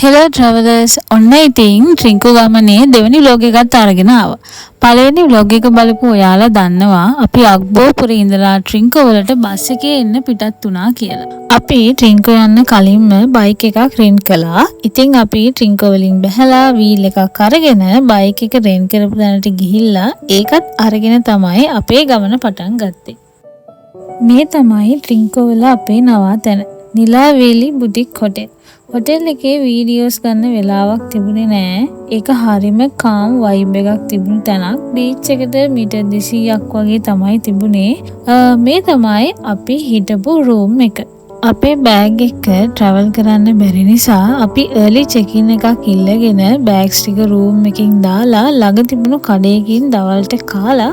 Hello travelers, ඔන්න ඉතින් ට්‍රින්කෝ ගමනේ දෙවෙනි vlog එකත් අරගෙන ආවා. පළවෙනි vlog එක බලපු ඔයාලා දන්නවා අපි අග්බෝපුරේ ඉඳලා ට්‍රින්කෝ වලට බස් එකේ එන්න පිටත් වුණා කියලා. අපි ට්‍රින්කෝ යන්න කලින්ම බයික් එකක් රෙන්ට් කළා. ඉතින් අපි ට්‍රින්කෝ වලින් බැහැලා වීල් එකක් අරගෙන බයික් එක රෙන්ට් කරපු තැනට ගිහිල්ලා ඒකත් අරගෙන තමයි අපේ ගමන පටන් ගත්තේ. මේ තමයි ට්‍රින්කෝ වල අපේ නවාතැන. නිලාවේලි බුටික් හොටෙල්. හොටෙල් එකේ වීඩියෝස් ගන්න වෙලාවක් තිබුණේ නෑ. ඒක හරිම කාම් වයිබ් එකක් තිබුණු තැනක්. බීච් එකට මීටර් 200ක් වගේ තමයි තිබුණේ. මේ තමයි අපි හිටපු රූම් එක. අපේ බෑග් එක ට්‍රැවල් කරන්න බැරි නිසා අපි early check-in එකක් ඉල්ලගෙන බෑග්ස් ටික රූම් එකකින් දාලා ළඟ තිබුණු කඩේකින් දවල්ට කාලා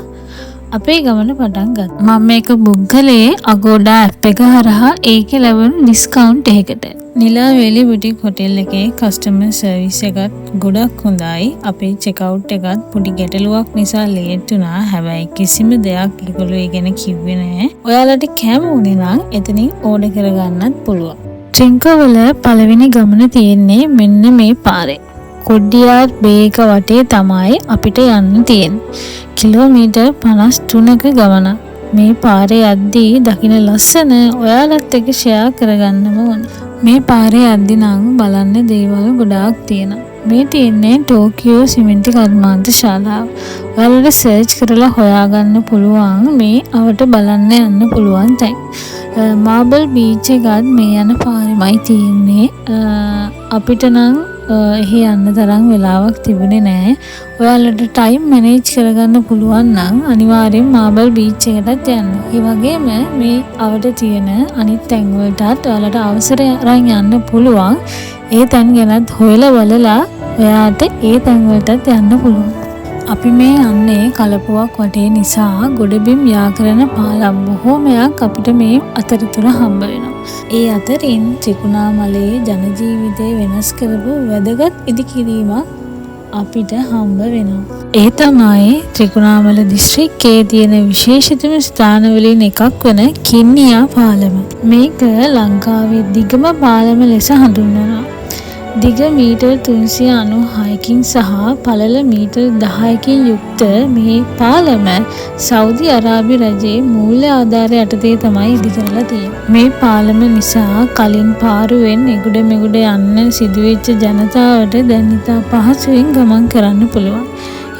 අපේ ගමන පටන් ගත්තා. මම මේක බුක් කළේ Agoda app එක හරහා ඒකේ ලැබුණු ඩිස්කවුන්ට් එකකට. නිලාවේලි බුටික් හොටෙල් එකේ කස්ටමර් සර්විස් එකත් ගොඩක් හොඳයි. අපේ චෙක් අවුට් එකත් පොඩි ගැටලුවක් නිසා ලේට් වුණා. හැබැයි කිසිම දෙයක් ඒගොල්ලෝ ඒ ගැන කිව්වේ නැහැ. ඔයාලට කැම වුණේ නම් එතනින් ඕඩර් කරගන්නත් පුළුවන්. ට්‍රින්කෝ වල පළවෙනි ගමන තියෙන්නේ මෙන්න මේ පාරේ. කොඩ්ඩියාර් බේ එක වටේ තමයි අපිට යන්න තියෙන්නේ. කිලෝමීටර් 53ක ගමනක්. මේ පාරේ යද්දී දකින්න ලස්සන ඔයාලත් එක්ක ෂෙයා කරගන්නම ඕනේ. මේ පාරේ යද්දී නම් බලන්න දේවල් ගොඩාක් තියෙනවා. මේ තියෙන්නේ ටෝකියෝ සිමෙන්ති කර්මාන්ත ශාලාව. ඔයාලට සර්ච් කරලා හොයාගන්න පුළුවන් මේ අවට බලන්න යන්න පුළුවන් තැන්. මාබල් බීච් එකත් මේ යන පාරෙමයි තියෙන්නේ. අපිට නම් එහෙ යන්න තරම් වෙලාවක් තිබුණේ නැහැ. ඔයාලට ටයිම් මැනේජ් කරගන්න පුළුවන් නම් අනිවාර්යෙන් මාබල් බීච් එකටත් යන්න. ඒ වගේම මේ අවට තියෙන අනිත් තැන් වලටත් ඔයාලට අවසරය අරන් යන්න පුළුවන්. ඒ තැන් ගැනත් හොයලා බලලා ඔයාට ඒ තැන් වලටත් යන්න පුළුවන්. අපි මේ යන්නේ කලපුවක් වටේ නිසා ගොඩබිම් යා කරන පාලම් බොහෝමයක් අපිට මේ අතරතුර හම්බ වෙනවා. ඒ අතරින් ත්‍රිකුණාමලයේ ජන ජීවිතය වෙනස් කරපු වැදගත් ඉදිකිරීමක් අපිට හම්බ වෙනවා. ඒ තමයි ත්‍රිකුණාමල දිස්ත්‍රික්කයේ තියෙන විශේෂිතම ස්ථානවලින් එකක් වන කින්නියා පාලම. මේක ලංකාවේ දිගම පාලම ලෙස හඳුන්වනවා. දිග මීටර් 396කින් සහ පළල මීටර් 10කින් යුක්ත මේ පාලම සෞදි අරාබි රජයේ මූල්‍ය ආධාරය යටතේ තමයි ඉදි කරලා තියෙන්නේ. මේ පාලම නිසා කලින් පාරුවෙන් එගොඩ මෙගොඩ යන්න සිදුවෙච්ච ජනතාවට දැන් ඉතා පහසුවෙන් ගමන් කරන්න පුළුවන්.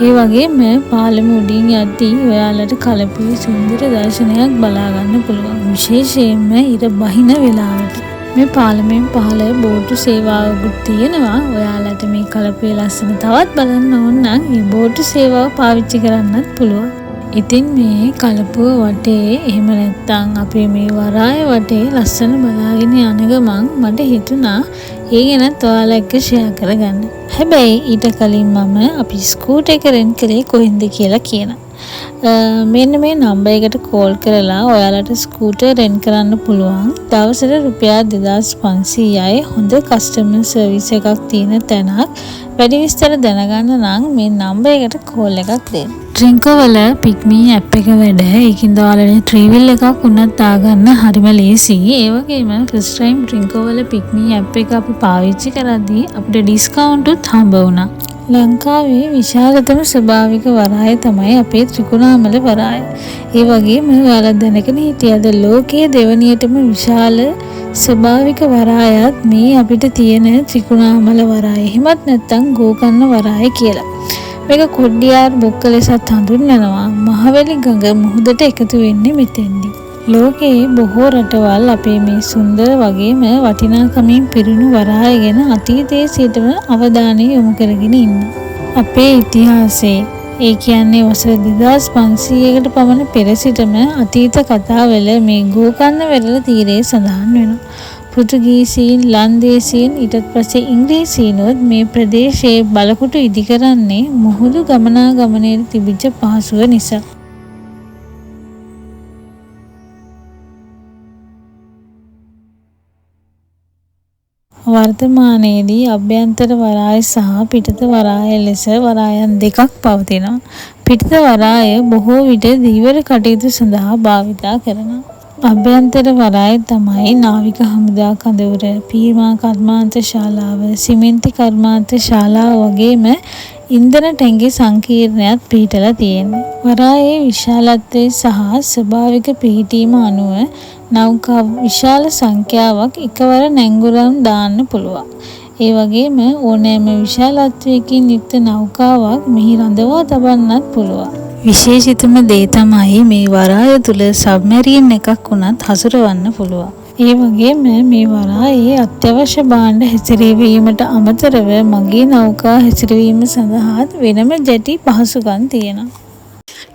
ඒ වගේම පාලම උඩින් යද්දී ඔයාලට කලපුවේ සුන්දර දර්ශනයක් බලා ගන්න පුළුවන්. විශේෂයෙන්ම ඉර බහින වෙලාවට. මේ පාලමෙන් පහළ බෝටු සේවාවකුත් තියෙනවා. ඔයාලට මේ කලපුවේ ලස්සන තවත් බලන්න ඕන නම් මේ බෝටු සේවාව පාවිච්චි කරන්නත් පුළුවන්. ඉතින් මේ කලපුව වටේ එහෙම නැත්නම් අපේ මේ වරාය වටේ ලස්සන බලාගෙන යන ගමන් මට හිතුණා ඒ ගැනත් ඔයාලා එක්ක ෂෙයා කරගන්න. හැබැයි ඊට කලින් මම අපි ස්කූටර් එක රෙන්ට් කළේ කොහෙන්ද කියලා කියනවා. මෙන්න මේ නම්බර් එකට කෝල් කරලා ඔයාලට ස්කූටර් රෙන්ට් කරන්න පුළුවන්. දවසට රුපියල් 2500යි. හොඳ කස්ටමර් සර්විස් එකක් තියෙන තැනක්. වැඩි විස්තර දැනගන්න නම් මේ නම්බර් එකට කෝල් එකක් දෙන්න. ට්‍රින්කෝ වල පික්මී ඇප් එක වැඩ. ඒකින්ද ඔයාලට ට්‍රීවිල් එකක් උනත් දාගන්න හරිම ලේසි. ඒ වගේම ෆස්ට් ටයිම් ට්‍රින්කෝ වල පික්මී ඇප් එක අපි පාවිච්චි කරද්දී අපිට ඩිස්කවුන්ට් උත් හම්බ වුණා. ලංකාවේ විශාලතම ස්වභාවික වරාය තමයි අපේ ත්‍රිකුණාමල වරාය. ඒ වගේම ඔයාලා දැනගෙන හිටියද ලෝකයේ දෙවනියටම විශාල ස්වභාවික වරායත් මේ අපිට තියෙන ත්‍රිකුණාමල වරාය. එහෙමත් නැත්නම් ගෝකර්ණ වරාය කියලා. මේක කොඩ්ඩියාර් බොක්ක ලෙසත් හඳුන්වනවා. මහවැලි ගඟ මුහුදට එකතු වෙන්නේ මෙතෙන්දී. ලෝකයේ බොහෝ රටවල් අපේ මේ සුන්දර වගේම වටිනාකමින් පිරුණු වරාය ගැන අතීතයේ සිටම අවධානය යොමු කරගෙන ඉන්නවා. අපේ ඉතිහාසයේ ඒ කියන්නේ වසර 2500කට පමණ පෙර සිටම අතීත කතාවල මේ ගෝකර්ණ වෙරළ තීරයේ සඳහන් වෙනවා. පෘතුගීසීන්, ලන්දේසීන් ඊට පස්සේ ඉංග්‍රීසීනොත් මේ ප්‍රදේශයේ බලකොටු ඉදි කරන්නේ මුහුදු ගමනාගමනයේ තිබිච්ච පහසුව නිසා. වර්තමානයේදී අභ්‍යන්තර වරාය සහ පිටත වරාය ලෙස වරායන් දෙකක් පවතිනවා. පිටත වරාය බොහෝ විට ධීවර කටයුතු සඳහා භාවිතා කරනවා. අභ්‍යන්තර වරාය තමයි නාවික හමුදා කඳවුර, පීමා කර්මාන්ත ශාලාව, සිමෙන්ති කර්මාන්ත ශාලාව වගේම ඉන්ධන ටැංකි සංකීර්ණයක් පිහිටලා තියෙනවා. වරායේ විශාලත්වය සහ ස්වභාවික පිහිටීම අනුව නෞකා විශාල සංඛ්‍යාවක් එකවර නැංගුරම් දාන්න පුළුවන්. ඒ වගේම ඕනෑම විශාලත්වයකින් යුක්ත නෞකාවක් මෙහි රඳවා තබන්නත් පුළුවන්. විශේෂිතම දේ තමයි මේ වරාය තුල සබ්මැරින් එකක් වුණත් හසුරවන්න පුළුවන්. ඒ වගේම මේ වරායේ අත්‍යවශ්‍ය භාණ්ඩ හැසිරවීමට අමතරව මගේ නෞකා හැසිරවීම සඳහා වෙනම ජැටි පහසුකම් තියෙනවා.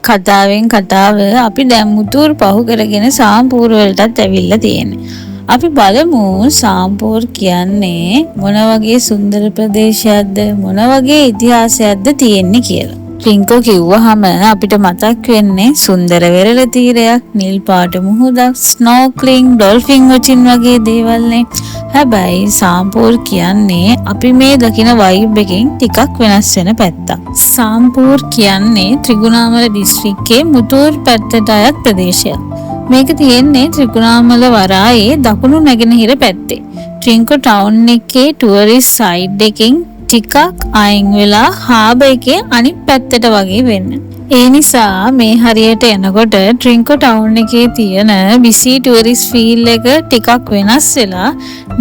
කතාවෙන් කතාව අපි දැන් මුතුර් පහු කරගෙන සාම්පූර් වලටත් ඇවිල්ලා තියෙන්නේ. අපි බලමු සාම්පූර් කියන්නේ මොන වගේ සුන්දර ප්‍රදේශයක්ද, මොන වගේ ඉතිහාසයක්ද තියෙන්නේ කියලා. රින්කෝ කිව්වහම අපිට මතක් වෙන්නේ සුන්දර වෙරළ තීරයක්, නිල් පාට මුහුදක්, ස්නෝක්ලින්, ඩොල්ෆින් වොචින් වගේ දේවල්නේ. හැබැයි සාම්පූර් කියන්නේ අපි මේ දකින වයිබ් එකෙන් ටිකක් වෙනස් වෙන පැත්තක්. සාම්පූර් කියන්නේ ත්‍රිකුණාමල දිස්ත්‍රික්කයේ මුතූර් පැත්තට අයත් ප්‍රදේශයක්. මේක තියෙන්නේ ත්‍රිකුණාමල වරායේ දකුණු නැගෙනහිර පැත්තේ. ට්‍රින්කෝ ටවුන් එකේ ටුවරිස්ට් සයිඩ් එකෙන් ටිකක් අයින් වෙලා හාබර් එකේ අනිත් පැත්තට වගේ වෙන්න. ඒ නිසා මේ හරියට එනකොට ට්‍රින්කෝ ටවුන් එකේ තියෙන බිසි ටුවරිස්ට් ෆීල් එක ටිකක් වෙනස් වෙලා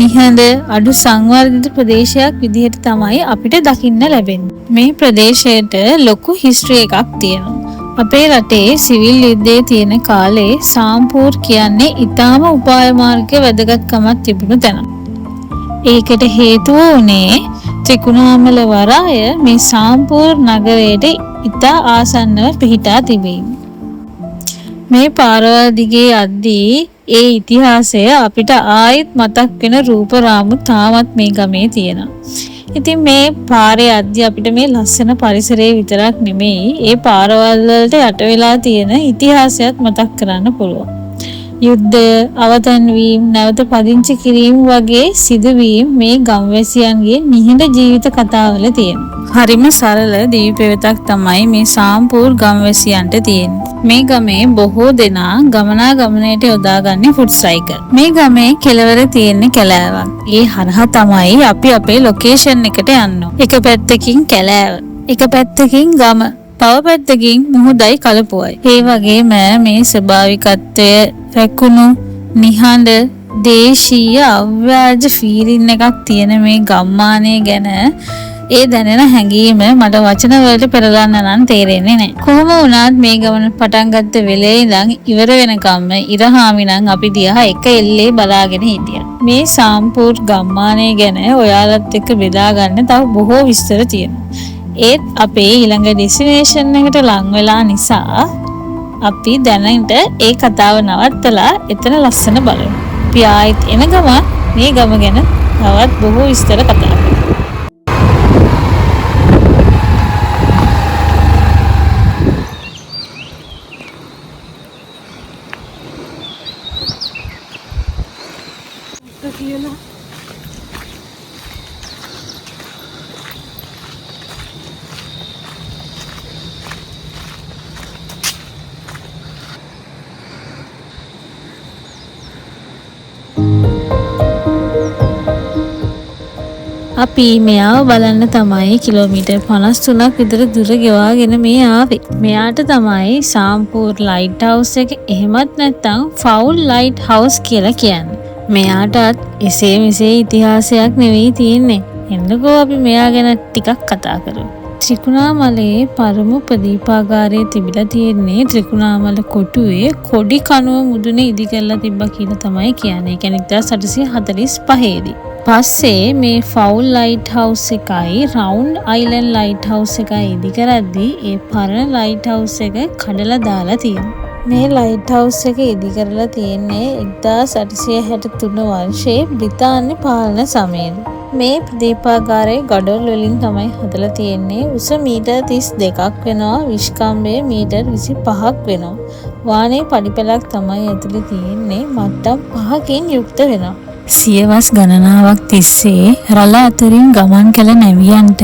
නිහඬ අඩු සංවර්ධිත ප්‍රදේශයක් විදිහට තමයි අපිට දකින්න ලැබෙන්නේ. මේ ප්‍රදේශයට ලොකු හිස්ටරි එකක් තියෙනවා. අපේ රටේ සිවිල් යුද්ධයේ තියෙන කාලේ සාම්පූර් කියන්නේ ඊටාම උපාය මාර්ග වැදගත්කමක් තිබුණු තැන. ඒකට හේතුව උනේ ත්‍රිකුණාමල වරාය මේ සාම්පූර් නගරයට ඉතා ආසන්නව පිහිටා තිබීම. මේ පාරවල් දිගේ යද්දී ඒ ඉතිහාසය අපිට ආයෙත් මතක් වෙන රූප රාමු තාමත් මේ ගමේ තියෙනවා. ඉතින් මේ පාරේ යද්දී අපිට මේ ලස්සන පරිසරය විතරක් නෙමෙයි ඒ පාරවල් වලට යට වෙලා තියෙන ඉතිහාසයත් මතක් කරන්න පුළුවන්. යුද්ධ, අවතන් වීම, නැවත පදිංචි කිරීම වගේ සිදුවීම් මේ ගම්වැසියන්ගේ නිහඬ ජීවිත කතාවල තියෙනවා. හරිම සරල දිවි පෙවතක් තමයි මේ සාම්පූර් ගම්වැසියන්ට තියෙන්නේ. මේ ගමේ බොහෝ දෙනා ගමනාගමනයට යොදාගන්නේ ෆුට් සයිකල්. මේ ගමේ කෙළවර තියෙන කැලෑවක්. ඒ හරහා තමයි අපි අපේ ලොකේෂන් එකට යන්නේ. එක පැත්තකින් කැලෑව, එක පැත්තකින් ගම, තව පැත්තකින් මුහුදයි කලපුවයි. ඒ වගේම මේ ස්වභාවිකත්වය රැකුණු නිහඬ දේශීය අව්‍යාජ ෆීලින් එකක් තියෙන මේ ගම්මානය ගැන ඒ දැනෙන හැඟීම මට වචන වලට පෙරලන්න නම් තේරෙන්නේ නැහැ. කොහොම වුණත් මේ ගමන පටන් ගත්ත වෙලේ ඉඳන් ඉවර වෙනකම්ම ඉරහාමි නම් අපි දිහා එක එල්ලේ බලාගෙන හිටියා. මේ සාම්පූර් ගම්මානය ගැන ඔයාලත් එක්ක බෙදා ගන්න තව බොහෝ විස්තර තියෙනවා. ඒත් අපේ ඊළඟ ඩෙස්ටිනේෂන් එකට ලං වෙලා නිසා අපි දැනට ඒ කතාව නවත්තලා එතන ලස්සන බලමු. අපි ආයෙත් එන ගමන් මේ ගම ගැන තවත් බොහෝ විස්තර කතා කරමු. අපි මෙයාව බලන්න තමයි කිලෝමීටර් 53ක් විතර දුර ගෙවාගෙන මේ ආවේ. මෙයාට තමයි සාම්පූර් ලයිට් හවුස් එක, එහෙමත් නැත්නම් ෆවුල් ලයිට් හවුස් කියලා කියන්නේ. මෙයාටත් එසේ මෙසේ ඉතිහාසයක් නෙවෙයි තියෙන්නේ. එන්නකෝ අපි මෙයා ගැන ටිකක් කතා කරමු. ත්‍රිකුණාමලයේ පරම ප්‍රදීපාගාරයේ තිබිලා තියෙන්නේ ත්‍රිකුණාමල කොටුවේ කොඩි කණුව මුදුනේ ඉදි කරලා තිබ්බා කියලා තමයි කියන්නේ. ඒ කියන්නේ 1845 දී. පස්සේ මේ ෆවුල් ලයිට් හවුස් එකයි රවුන්ඩ් අයිලන්ඩ් ලයිට් හවුස් එකයි ඉදි කරද්දී ඒ පරණ ලයිට් හවුස් එක කඩලා දාලා තියෙනවා. මේ ලයිට් හවුස් එක ඉදි කරලා තියෙන්නේ 1863 වර්ෂයේ බ්‍රිතාන්‍ය පාලන සමයේදී. මේ ප්‍රදීපාගාරයේ ගඩොල් වලින් තමයි හදලා තියෙන්නේ. උස මීටර් 32ක් වෙනවා, විස්කම්භය මීටර් 25ක් වෙනවා. වානේ පඩිපෙළක් තමයි ඇතුලේ තියෙන්නේ. මට්ටම් 5කින් යුක්ත වෙනවා. සියවස් ගණනාවක් තිස්සේ රළ අතරින් ගමන් කළ නැවියන්ට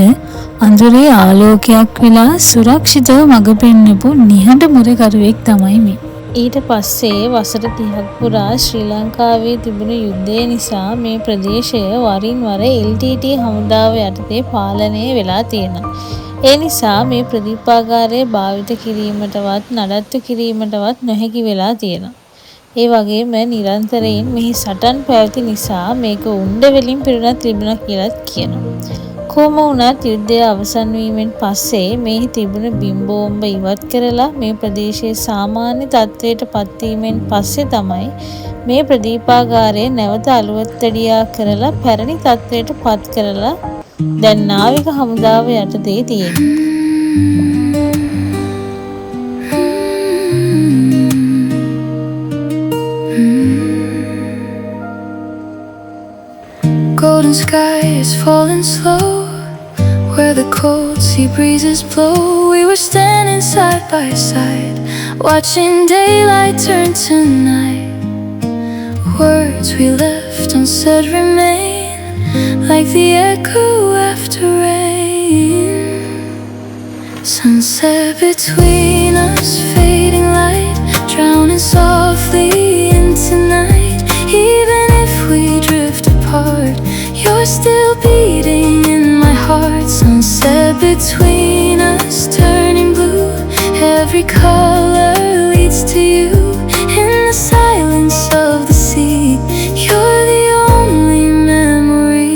අඳුරේ ආලෝකයක් වෙලා සුරක්ෂිතව මඟ පෙන්වපු නිහඬ මුරකරුවෙක් තමයි මේ. ඊට පස්සේ වසර 30ක් පුරා ශ්‍රී ලංකාවේ තිබුණු යුද්ධය නිසා මේ ප්‍රදේශය වරින් වර LTT හමුදාව යටතේ පාලනය වෙලා තියෙනවා. ඒ නිසා මේ ප්‍රදීපාගාරය භාවිත කිරීමටවත් නඩත්තු කිරීමටවත් නොහැකි වෙලා තියෙනවා. ඒ වගේම නිරන්තරයෙන් මෙහි සටන් පැවති නිසා මේක උණ්ඩ වලින් පිරුණා තිබුණා කියලාත් කියනවා. කොහොම වුණත් යුද්ධය අවසන් වීමෙන් පස්සේ මෙහි තිබුණු බිම් බෝම්බ ඉවත් කරලා මේ ප්‍රදේශයේ සාමාන්‍ය තත්ත්වයට පත්වීමෙන් පස්සේ තමයි මේ ප්‍රදීපාගාරය නැවත අලුත්වැඩියා කරලා පැරණි තත්ත්වයට පත් කරලා දැන් නාවික හමුදාව යටතේ තියෙන්නේ. Golden sky is falling slow, where the cold sea breezes blow. We were standing side by side, watching daylight turn to night. Words we left unsaid remain, like the echo after rain. Sunset between us, fading light, drowning softly into night. Even if we drift apart, you're still beating in my heart. Sunset between us, turning blue. Every color leads to you. In the silence of the sea, you're the only memory.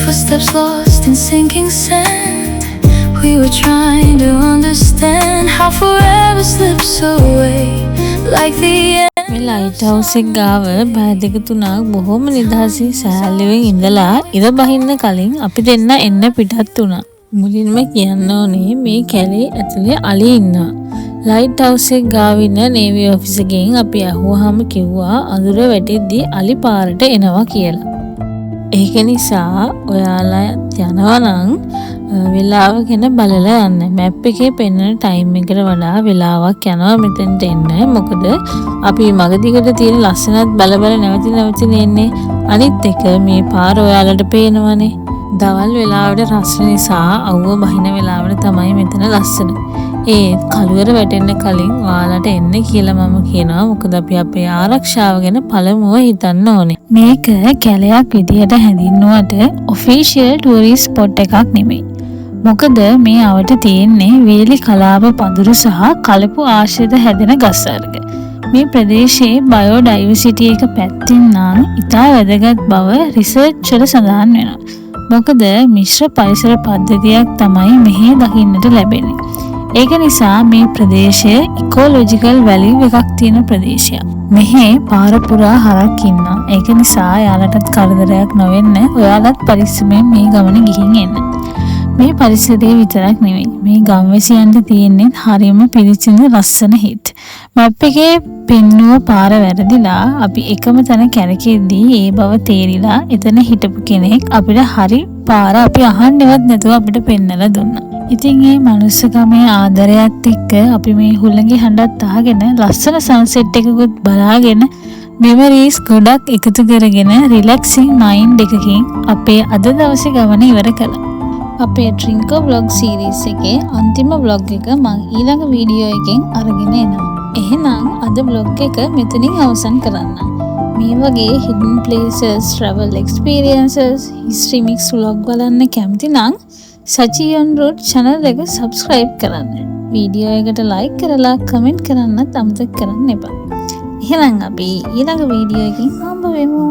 Footsteps lost in sinking sand. We were trying to understand how forever slips away like the end. මේ light house එක ගාව බෑ දෙක තුනක් බොහොම නිදහසේ සෑහලුවෙන් ඉඳලා ඉර බහින්න කලින් අපි දෙන්න එන්න පිටත් වුණා. මුලින්ම කියන්න ඕනේ මේ කැලේ ඇතුලේ අලි ඉන්නවා. ලයිට් හවුස් එක ගාව ඉන්න නේවි ඔෆිසර්ගෙන් අපි අහුවාම කිව්වා අඳුර වැටෙද්දී අලි පාරට එනවා කියලා. ඒක නිසා ඔයාලා යනවා නම් වෙලාව ගැන බලලා යන්න. මැප් එකේ පෙන්වන ටයිම් එකට වඩා වෙලාවක් යනවා මෙතෙන්ට එන්න. මොකද අපි මගදිකට තියෙන ලස්සනත් බල නැවති එන්නේ. අනිත් එක මේ පාර ඔයාලට පේනවනේ. දවල් වෙලාවට රස්න නිසා අවුව බහින වෙලාවට තමයි මෙතන ලස්සන. ඒ කළුවර වැටෙන්න කලින් ඔයාලට එන්න කියලා මම කියනවා. මොකද අපි අපේ ආරක්ෂාව ගැන පළමුව හිතන්න ඕනේ. මේක කැලයක් විදියට හැඳින්වුවට ඔෆිෂියල් ටූරිස්ට් ස්පොට් එකක් නෙමෙයි. මොකද මේ අවට තියෙන්නේ වේලි කලාප පඳුරු සහ කලපු ආශ්‍රිත හැදෙන ගස් වර්ග. මේ ප්‍රදේශයේ බයෝඩයිවර්සිටි එක පැත්තෙන් නම් ඉතා වැදගත් බව රිසර්ච් වල සඳහන් වෙනවා. මොකද මිශ්‍ර පරිසර පද්ධතියක් තමයි මෙහි දකින්නට ලැබෙන්නේ. ඒක නිසා මේ ප්‍රදේශය ඉකෝලොජිකල් වැලියු එකක් තියෙන ප්‍රදේශයක්. මෙහි පාර පුරා හරක් ඉන්නවා. ඒක නිසා යාලටත් කරදරයක් නොවෙන්න ඔයාලත් පරිස්සමෙන් මේ ගමන ගිහින් එන්න. මේ පරිසරයේ විතරක් නෙවෙයි මේ ගම්වැසියන්ට තියෙන්නේ හරියම පිරිසිදු ලස්සන හිත්. මැප් එකේ පෙන්නුව පාර වැරදිලා අපි එකම තැන කැරකෙද්දී ඒ බව තේරිලා එතන හිටපු කෙනෙක් අපිට හරි පාර අපි අහන්නවත් නැතුව අපිට පෙන්නලා දුන්නා. ඉතින් මේ මනුස්සකමේ ආදරයත් එක්ක අපි මේ හුළඟේ හඬත් අහගෙන ලස්සන සන්සෙට් එකකුත් බලාගෙන මෙමරීස් ගොඩක් එකතු කරගෙන රිලැක්සිං මයින්ඩ් එකකින් අපේ අද දවසේ ගමන ඉවර කළා. අපේ ඩ්‍රින්කෝ බ්ලොග් සීරීස් එකේ අන්තිම බ්ලොග් එක මම ඊළඟ වීඩියෝ එකෙන් අරගෙන එනවා. එහෙනම් අද බ්ලොග් එක මෙතනින් අවසන් කරන්න. මේ වගේ hidden places, travel experiences, history mix vlog බලන්න කැමති නම් Sachi on Road channel එක subscribe කරන්න. වීඩියෝ එකට like කරලා comment කරන්නත් අමතක කරන්න එපා. එහෙනම් අපි ඊළඟ වීඩියෝ එකකින් හම්බ වෙමු.